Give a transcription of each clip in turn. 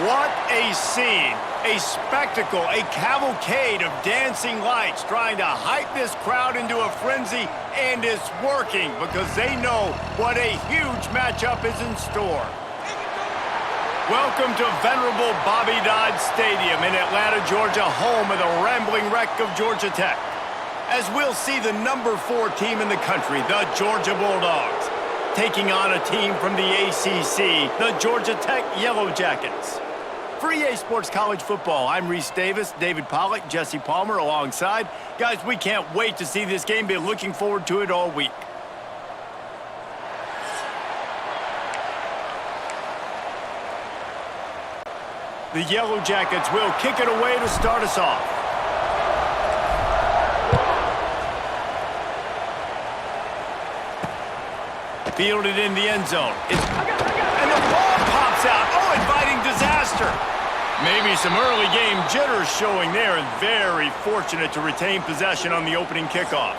What a scene, a spectacle, a cavalcade of dancing lights trying to hype this crowd into a frenzy, and it's working because they know what a huge matchup is in store. Welcome to venerable Bobby Dodd Stadium in Atlanta, Georgia, home of the rambling wreck of Georgia Tech. As we'll see the number 4 team in the country, the Georgia Bulldogs, taking on a team from the ACC, the Georgia Tech Yellow Jackets. For EA Sports College Football, I'm Reese Davis, David Pollack, Jesse Palmer alongside. Guys, we can't wait to see this game. Been looking forward to it all week. The Yellow Jackets will kick it away to start us off. Fielded in the end zone. And the ball pops out. Oh, inviting disaster. Maybe some early game jitters showing there, and very fortunate to retain possession on the opening kickoff.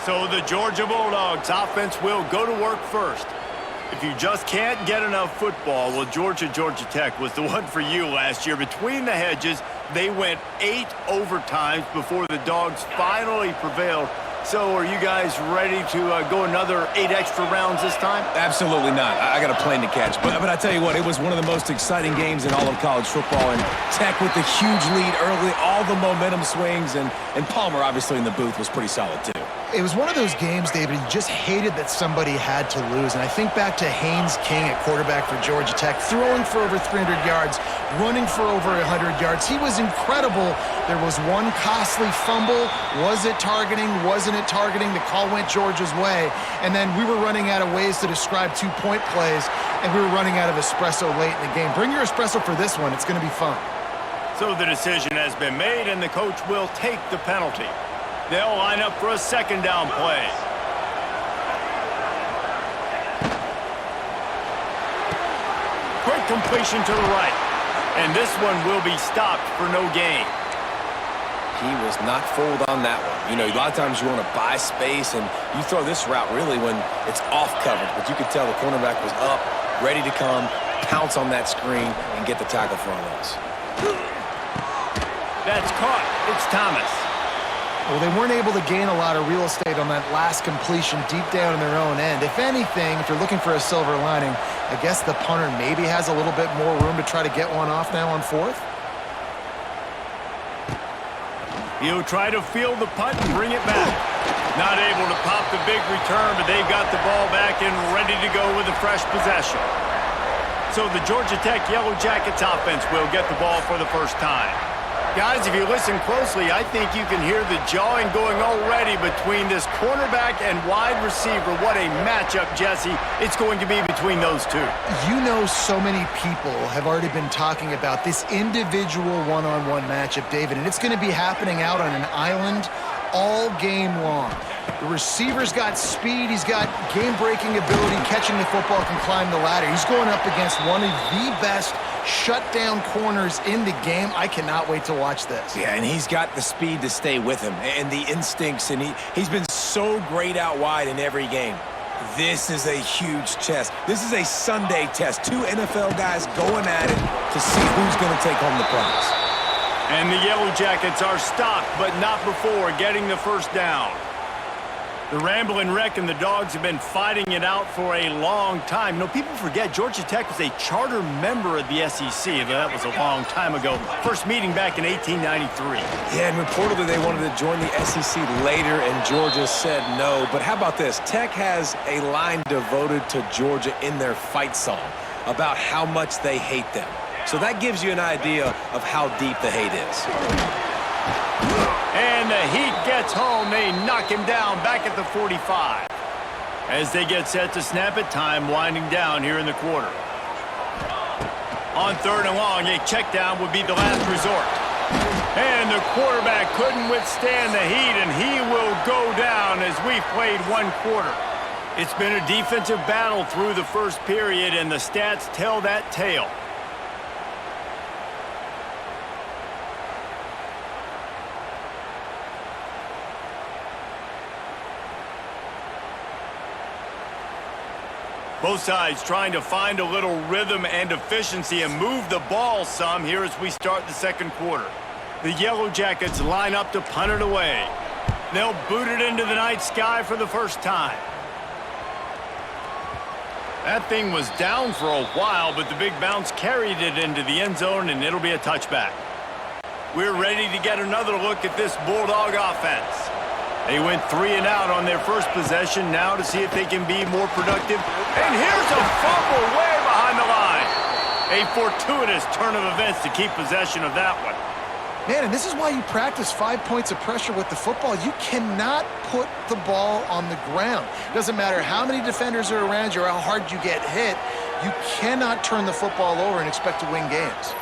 So the Georgia Bulldogs offense will go to work first. If you just can't get enough football, well, Georgia Tech was the one for you last year. Between the hedges, they went 8 overtimes before the Dogs finally prevailed. So are you guys ready to go another 8 extra rounds this time? Absolutely not. I got a plane to catch. But I tell you what, it was one of the most exciting games in all of college football. And Tech with the huge lead early, all the momentum swings. And Palmer, obviously, in the booth was pretty solid, too. It was one of those games, David, you just hated that somebody had to lose. And I think back to Haynes King at quarterback for Georgia Tech, throwing for over 300 yards, running for over 100 yards. He was incredible. There was one costly fumble. Was it targeting? Wasn't it targeting? The call went Georgia's way. And then we were running out of ways to describe 2-point plays, and we were running out of espresso late in the game. Bring your espresso for this one. It's going to be fun. So the decision has been made, and the coach will take the penalty. They'll line up for a second down play. Quick completion to the right. And this one will be stopped for no gain. He was not fooled on that one. You know, a lot of times you want to buy space, and you throw this route really when it's off coverage. But you could tell the cornerback was up, ready to come, pounce on that screen, and get the tackle for a loss. That's caught. It's Thomas. Well, they weren't able to gain a lot of real estate on that last completion deep down in their own end. If anything, if you're looking for a silver lining, I guess the punter maybe has a little bit more room to try to get one off now on 4th. He'll try to field the punt and bring it back. Not able to pop the big return, but they've got the ball back and ready to go with a fresh possession. So the Georgia Tech Yellow Jackets offense will get the ball for the first time. Guys, if you listen closely, I think you can hear the jawing going already between this cornerback and wide receiver. What a matchup, Jesse, it's going to be between those two. You know, so many people have already been talking about this individual one-on-one matchup, David, and it's going to be happening out on an island all game long. The receiver's got speed, he's got game-breaking ability, catching the football, can climb the ladder. He's going up against one of the best shutdown corners in the game. I cannot wait to watch this. Yeah, and he's got the speed to stay with him and the instincts, and he's been so great out wide in every game. This is a huge test. This is a Sunday test. 2 NFL guys going at it to see who's going to take home the prize. And the Yellow Jackets are stopped, but not before getting the first down. The Ramblin' Wreck and the Dogs have been fighting it out for a long time. You know, people forget Georgia Tech was a charter member of the SEC. That was a long time ago. First meeting back in 1893. Yeah, and reportedly they wanted to join the SEC later, and Georgia said no. But how about this? Tech has a line devoted to Georgia in their fight song about how much they hate them. So that gives you an idea of how deep the hate is. And the Heat gets home. They knock him down back at the 45. As they get set to snap it, time winding down here in the quarter. On 3rd and long, a check down would be the last resort. And the quarterback couldn't withstand the heat, and he will go down as we've played 1 quarter. It's been a defensive battle through the first period, and the stats tell that tale. Both sides trying to find a little rhythm and efficiency and move the ball some here as we start the second quarter. The Yellow Jackets line up to punt it away. They'll boot it into the night sky for the first time. That thing was down for a while, but the big bounce carried it into the end zone, and it'll be a touchback. We're ready to get another look at this Bulldog offense. They went 3 and out on their first possession, now to see if they can be more productive. And here's a fumble way behind the line. A fortuitous turn of events to keep possession of that one. Man, and this is why you practice 5 points of pressure with the football. You cannot put the ball on the ground. Doesn't matter how many defenders are around you or how hard you get hit. You cannot turn the football over and expect to win games.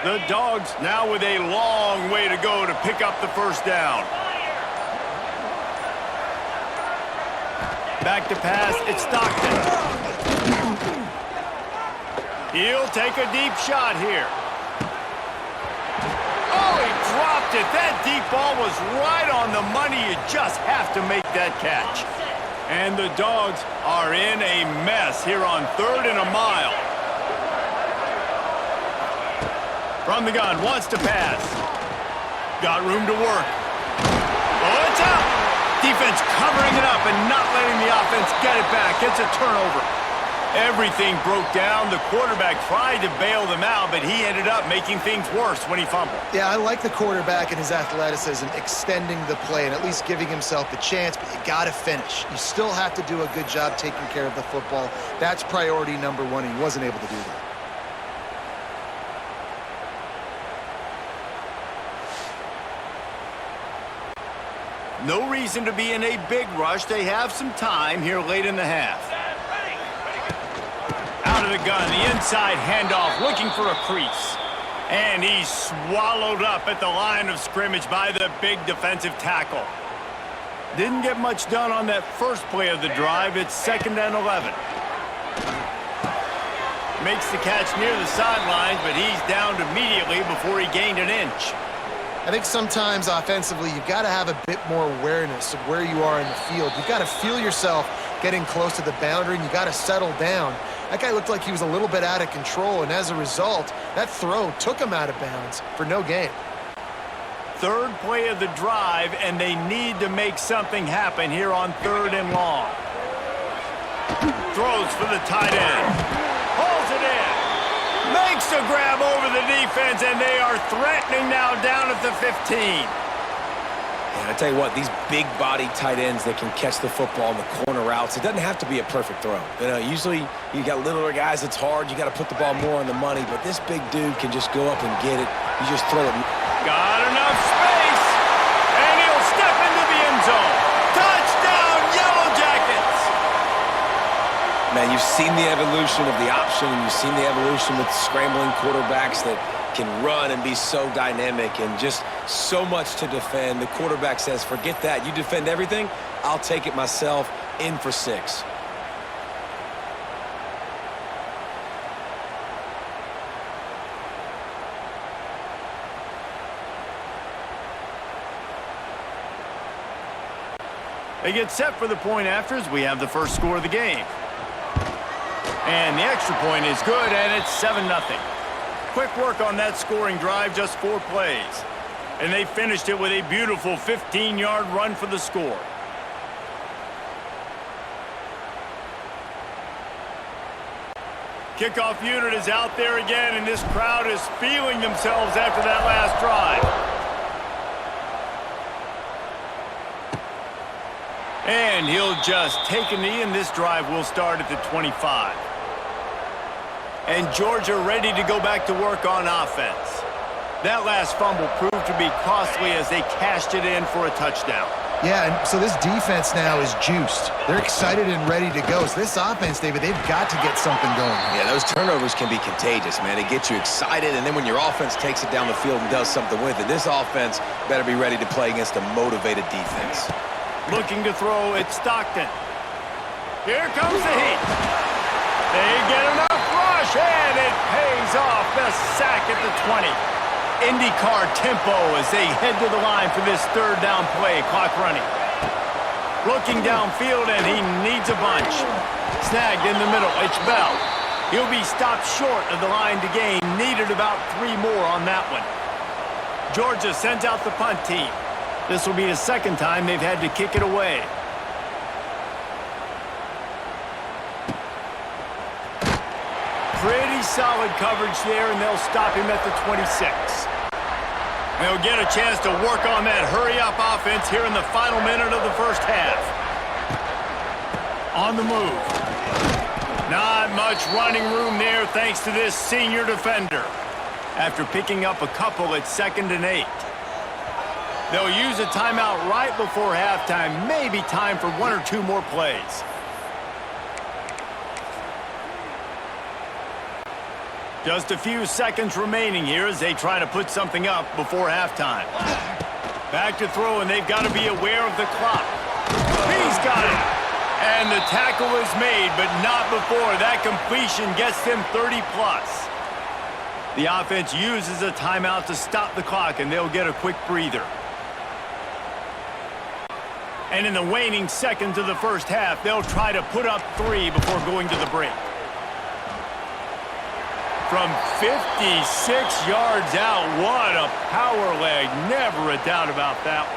The Dogs now with a long way to go to pick up the first down. Back to pass, it's Stockton. He'll take a deep shot here. Oh, he dropped it. That deep ball was right on the money. You just have to make that catch. And the Dogs are in a mess here on 3rd and a mile. From the gun, wants to pass. Got room to work. Oh, it's out. Defense covering it up and not letting the offense get it back. It's a turnover. Everything broke down. The quarterback tried to bail them out, but he ended up making things worse when he fumbled. Yeah, I like the quarterback and his athleticism, extending the play and at least giving himself the chance, but you got to finish. You still have to do a good job taking care of the football. That's priority number 1, and he wasn't able to do that. No reason to be in a big rush. They have some time here late in the half. Out of the gun, the inside handoff, looking for a crease. And he's swallowed up at the line of scrimmage by the big defensive tackle. Didn't get much done on that first play of the drive. It's 2nd and 11. Makes the catch near the sidelines, but he's downed immediately before he gained an inch. I think sometimes offensively, you've got to have a bit more awareness of where you are in the field. You've got to feel yourself getting close to the boundary, and you've got to settle down. That guy looked like he was a little bit out of control, and as a result, that throw took him out of bounds for no gain. 3rd play of the drive, and they need to make something happen here on 3rd and long. Throws for the tight end. Pulls it in. Makes a grab over the defense, and they are threatening now down at the 15. And I tell you what, these big-body tight ends that can catch the football in the corner routes, it doesn't have to be a perfect throw. You know, usually you got littler guys, it's hard. You got to put the ball more on the money, but this big dude can just go up and get it. You just throw it. Got enough space, and he'll step into the end zone. Touchdown, Yellow Jackets! Man, you've seen the evolution of the option, and you've seen the evolution with scrambling quarterbacks that can run and be so dynamic and just so much to defend. The quarterback says, forget that. You defend everything, I'll take it myself. In for 6. They get set for the point afters. We have the first score of the game. And the extra point is good, and it's 7-0. Quick work on that scoring drive, just 4 plays. And they finished it with a beautiful 15-yard run for the score. Kickoff unit is out there again, and this crowd is feeling themselves after that last drive. And he'll just take a knee, and this drive will start at the 25. And Georgia ready to go back to work on offense. That last fumble proved to be costly as they cashed it in for a touchdown. Yeah, and so this defense now is juiced. They're excited and ready to go. So this offense, David, they've got to get something going. Yeah, those turnovers can be contagious, man. It gets you excited, and then when your offense takes it down the field and does something with it, this offense better be ready to play against a motivated defense. Looking to throw, it's Stockton. Here comes the heat. They get enough rush, and it pays off. The sack at the 20. IndyCar tempo as they head to the line for this third down play. Clock running. Looking downfield, and he needs a bunch. Snagged in the middle. It's Bell. He'll be stopped short of the line to gain. Needed about 3 more on that one. Georgia sends out the punt team. This will be the second time they've had to kick it away. Pretty solid coverage there, and they'll stop him at the 26. They'll get a chance to work on that hurry-up offense here in the final minute of the first half. On the move. Not much running room there thanks to this senior defender. After picking up a couple at 2nd and 8. They'll use a timeout right before halftime. Maybe time for 1 or 2 more plays. Just a few seconds remaining here as they try to put something up before halftime. Back to throw, and they've got to be aware of the clock. He's got it. And the tackle is made, but not before. That completion gets them 30+. The offense uses a timeout to stop the clock, and they'll get a quick breather. And in the waning seconds of the first half, they'll try to put up 3 before going to the break. From 56 yards out, what a power leg. Never a doubt about that one.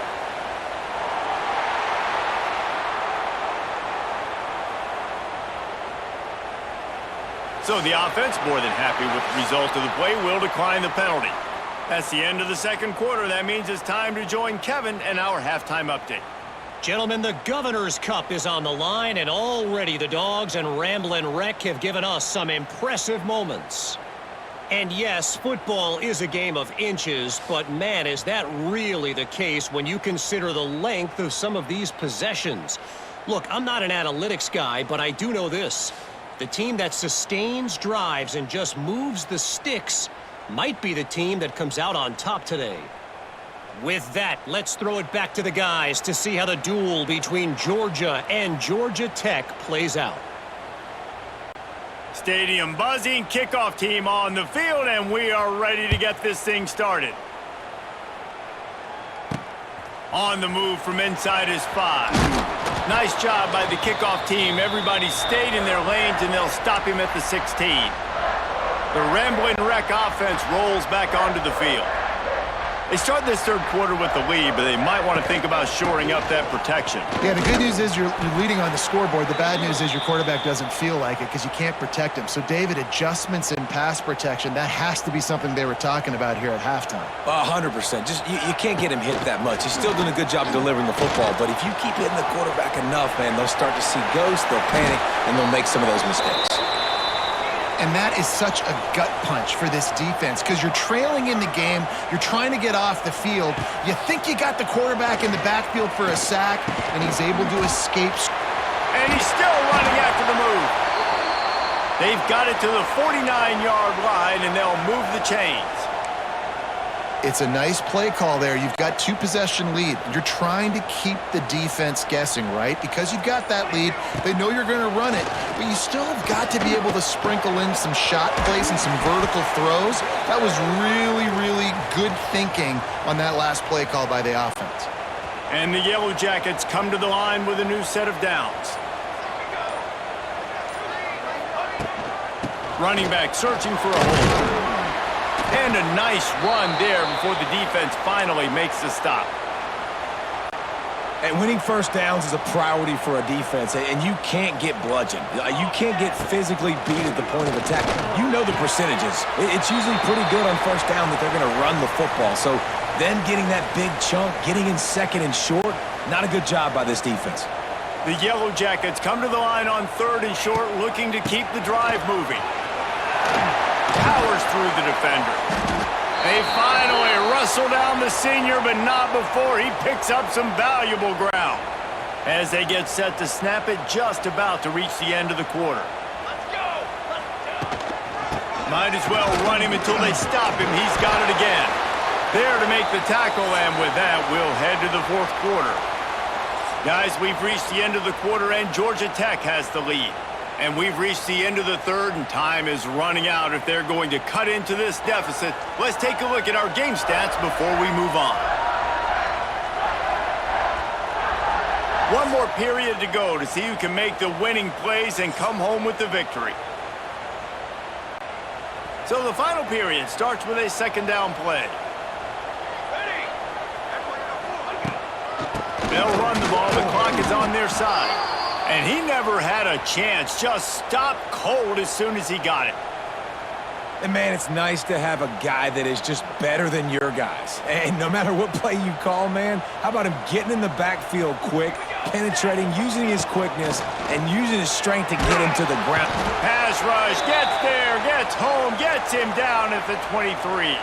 So the offense, more than happy with the result of the play, will decline the penalty. That's the end of the second quarter. That means it's time to join Kevin and our halftime update. Gentlemen, the Governor's Cup is on the line, and already the Dogs and Ramblin' Wreck have given us some impressive moments. And yes, football is a game of inches, but man, is that really the case when you consider the length of some of these possessions. Look, I'm not an analytics guy, but I do know this. The team that sustains drives and just moves the sticks might be the team that comes out on top today. With that, let's throw it back to the guys to see how the duel between Georgia and Georgia Tech plays out. Stadium buzzing, kickoff team on the field, and we are ready to get this thing started. On the move from inside his 5. Nice job by the kickoff team. Everybody stayed in their lanes, and they'll stop him at the 16. The Ramblin' Wreck offense rolls back onto the field. They start this third quarter with the lead, but they might want to think about shoring up that protection. Yeah, the good news is you're leading on the scoreboard. The bad news is your quarterback doesn't feel like it because you can't protect him. So, David, adjustments in pass protection, that has to be something they were talking about here at halftime. 100%. Just you can't get him hit that much. He's still doing a good job delivering the football, but if you keep hitting the quarterback enough, man, they'll start to see ghosts, they'll panic, and they'll make some of those mistakes. And that is such a gut punch for this defense because you're trailing in the game. You're trying to get off the field. You think you got the quarterback in the backfield for a sack, and he's able to escape. And he's still running after the move. They've got it to the 49-yard line, and they'll move the chains. It's a nice play call there. You've got 2-possession lead. You're trying to keep the defense guessing, right? Because you've got that lead. They know you're going to run it, but you still have got to be able to sprinkle in some shot plays and some vertical throws. That was really, really good thinking on that last play call by the offense. And the Yellow Jackets come to the line with a new set of downs. Running back searching for a hole. And a nice run there before the defense finally makes the stop. And winning first downs is a priority for a defense, and you can't get bludgeoned. You can't get physically beat at the point of attack. You know the percentages. It's usually pretty good on first down that they're going to run the football. So then getting that big chunk, getting in second and short, not a good job by this defense. The Yellow Jackets come to the line on 3rd and short, looking to keep the drive moving. Powers through the defender. They finally wrestle down the senior, but not before he picks up some valuable ground. As they get set to snap it, just about to reach the end of the quarter. Let's go! Might as well run him until they stop him. He's got it again. There to make the tackle, and with that, we'll head to the 4th quarter. Guys, we've reached the end of the quarter, and Georgia Tech has the lead. And we've reached the end of the third, and time is running out if they're going to cut into this deficit. Let's take a look at our game stats before we move on. One more period to go to see who can make the winning plays and come home with the victory. So the final period starts with a second down play. They'll run the ball. The clock is on their side. And he never had a chance. Just stopped cold as soon as he got it. And, man, it's nice to have a guy that is just better than your guys. And no matter what play you call, man, how about him getting in the backfield quick, penetrating, using his quickness, and using his strength to get him to the ground. Pass rush, gets there, gets home, gets him down at the 23.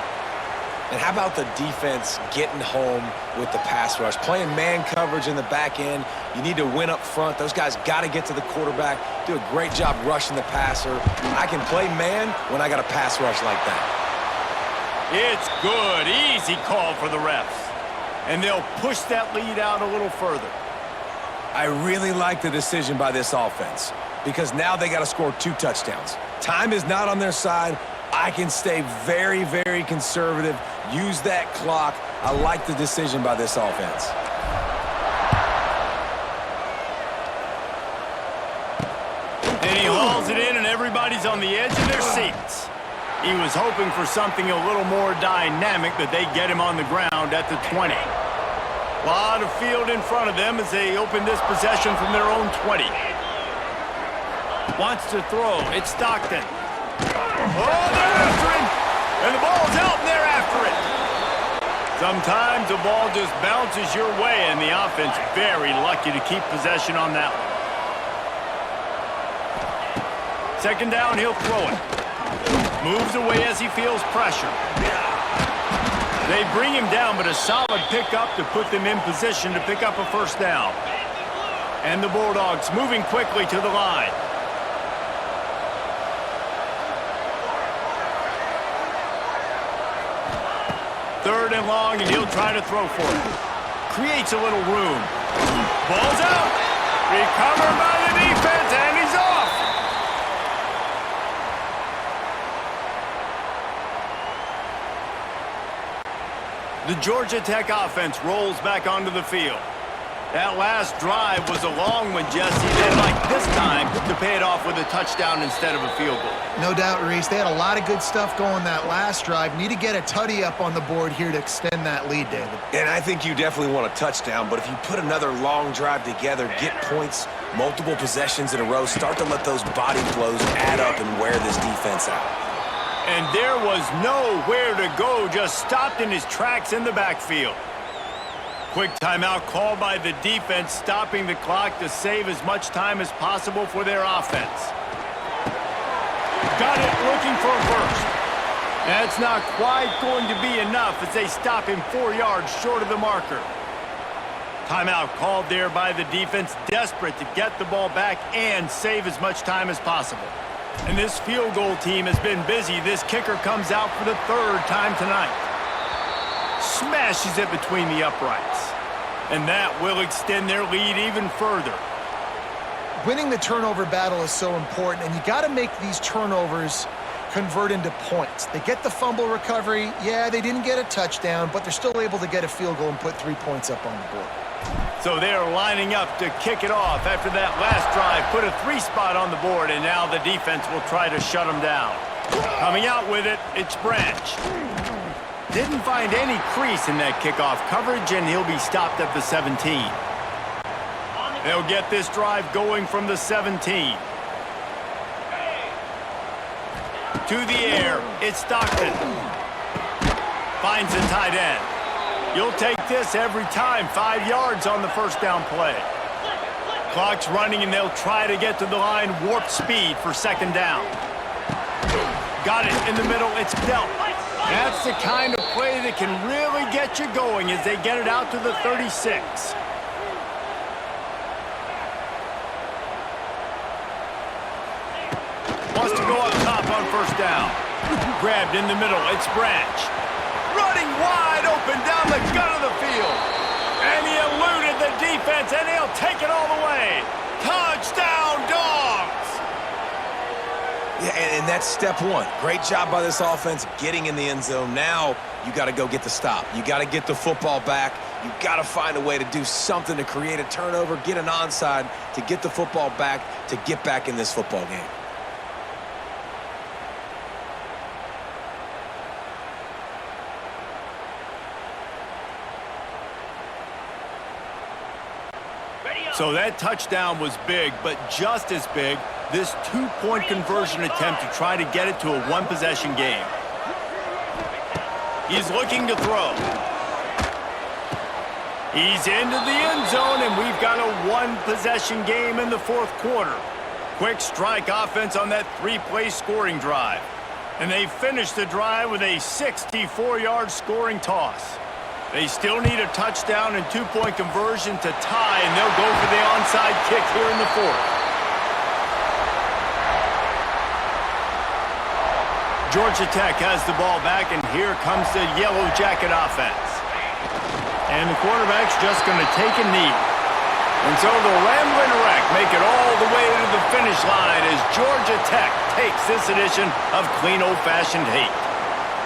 And how about the defense getting home with the pass rush? Playing man coverage in the back end. You need to win up front. Those guys got to get to the quarterback, do a great job rushing the passer. I can play man when I got a pass rush like that. It's good. Easy call for the refs. And they'll push that lead out a little further. I really like the decision by this offense because now they got to score 2 touchdowns. Time is not on their side. I can stay very, very conservative, use that clock. I like the decision by this offense. And he hauls it in, and everybody's on the edge of their seats. He was hoping for something a little more dynamic, but they get him on the ground at the 20. A lot of field in front of them as they open this possession from their own 20. Wants to throw. It's Stockton. Oh, they're after him! And the ball's out, and they're after it. Sometimes the ball just bounces your way, and the offense very lucky to keep possession on that one. Second down, he'll throw it. Moves away as he feels pressure. They bring him down, but a solid pickup to put them in position to pick up a first down. And the Bulldogs moving quickly to the line. Third and long, and he'll try to throw for it. Creates a little room. Ball's out. Recovered by the defense, and he's off. The Georgia Tech offense rolls back onto the field. That last drive was a long one, Jesse. They'd like this time to pay it off with a touchdown instead of a field goal. No doubt, Reese. They had a lot of good stuff going that last drive. Need to get a tutty up on the board here to extend that lead, David. And I think you definitely want a touchdown, but if you put another long drive together, get points, multiple possessions in a row, start to let those body flows add up and wear this defense out. And there was nowhere to go, just stopped in his tracks in the backfield. Quick timeout called by the defense, stopping the clock to save as much time as possible for their offense. Got it, looking for a first. That's not quite going to be enough as they stop him 4 yards short of the marker. Timeout called there by the defense, desperate to get the ball back and save as much time as possible. And this field goal team has been busy. This kicker comes out for the 3rd time tonight. Smashes it between the uprights. And that will extend their lead even further. Winning the turnover battle is so important, and you got to make these turnovers convert into points. They get the fumble recovery. Yeah, they didn't get a touchdown, but they're still able to get a field goal and put 3 points up on the board. So they're lining up to kick it off after that last drive. Put a 3 spot on the board, and now the defense will try to shut them down. Coming out with it, it's Branch. Didn't find any crease in that kickoff coverage, and he'll be stopped at the 17. They'll get this drive going from the 17. To the air, it's Stockton. Finds a tight end. You'll take this every time. 5 yards on the first down play. Clock's running, and they'll try to get to the line. Warp speed for second down. Got it in the middle. It's dealt. That's the kind of play that can really get you going as they get it out to the 36. Wants to go up top on first down. Grabbed in the middle. It's Branch. Running wide open down the gut of the field. And he eluded the defense, and he'll take it all the way. Touchdown, Dogs! Yeah, and that's step one. Great job by this offense getting in the end zone. Now you got to go get the stop. You got to get the football back. You got to find a way to do something to create a turnover, get an onside, to get the football back, to get back in this football game. So that touchdown was big, but just as big, this two-point conversion attempt to try to get it to a one-possession game. He's looking to throw. He's into the end zone, and we've got a one-possession game in the fourth quarter. Quick strike offense on that three-play scoring drive. And they finish the drive with a 64-yard scoring toss. They still need a touchdown and two-point conversion to tie, and they'll go for the onside kick here in the fourth. Georgia Tech has the ball back, and here comes the Yellow Jacket offense. And the quarterback's just going to take a knee. And so the Ramblin' Wreck make it all the way to the finish line as Georgia Tech takes this edition of Clean Old-Fashioned Hate.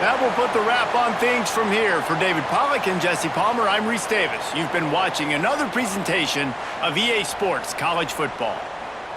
That will put the wrap on things from here. For David Pollack and Jesse Palmer, I'm Reese Davis. You've been watching another presentation of EA Sports College Football.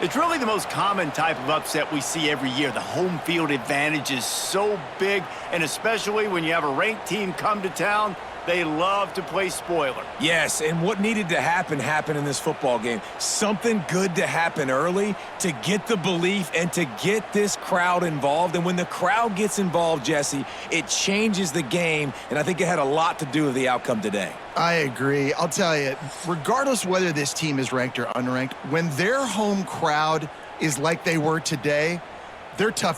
It's really the most common type of upset we see every year. The home field advantage is so big, and especially when you have a ranked team come to town, they love to play spoiler. Yes, and what needed to happen happened in this football game. Something good to happen early to get the belief and to get this crowd involved. And when the crowd gets involved, Jesse, it changes the game, and I think it had a lot to do with the outcome today. I agree. I'll tell you, regardless whether this team is ranked or unranked, when their home crowd is like they were today, they're tough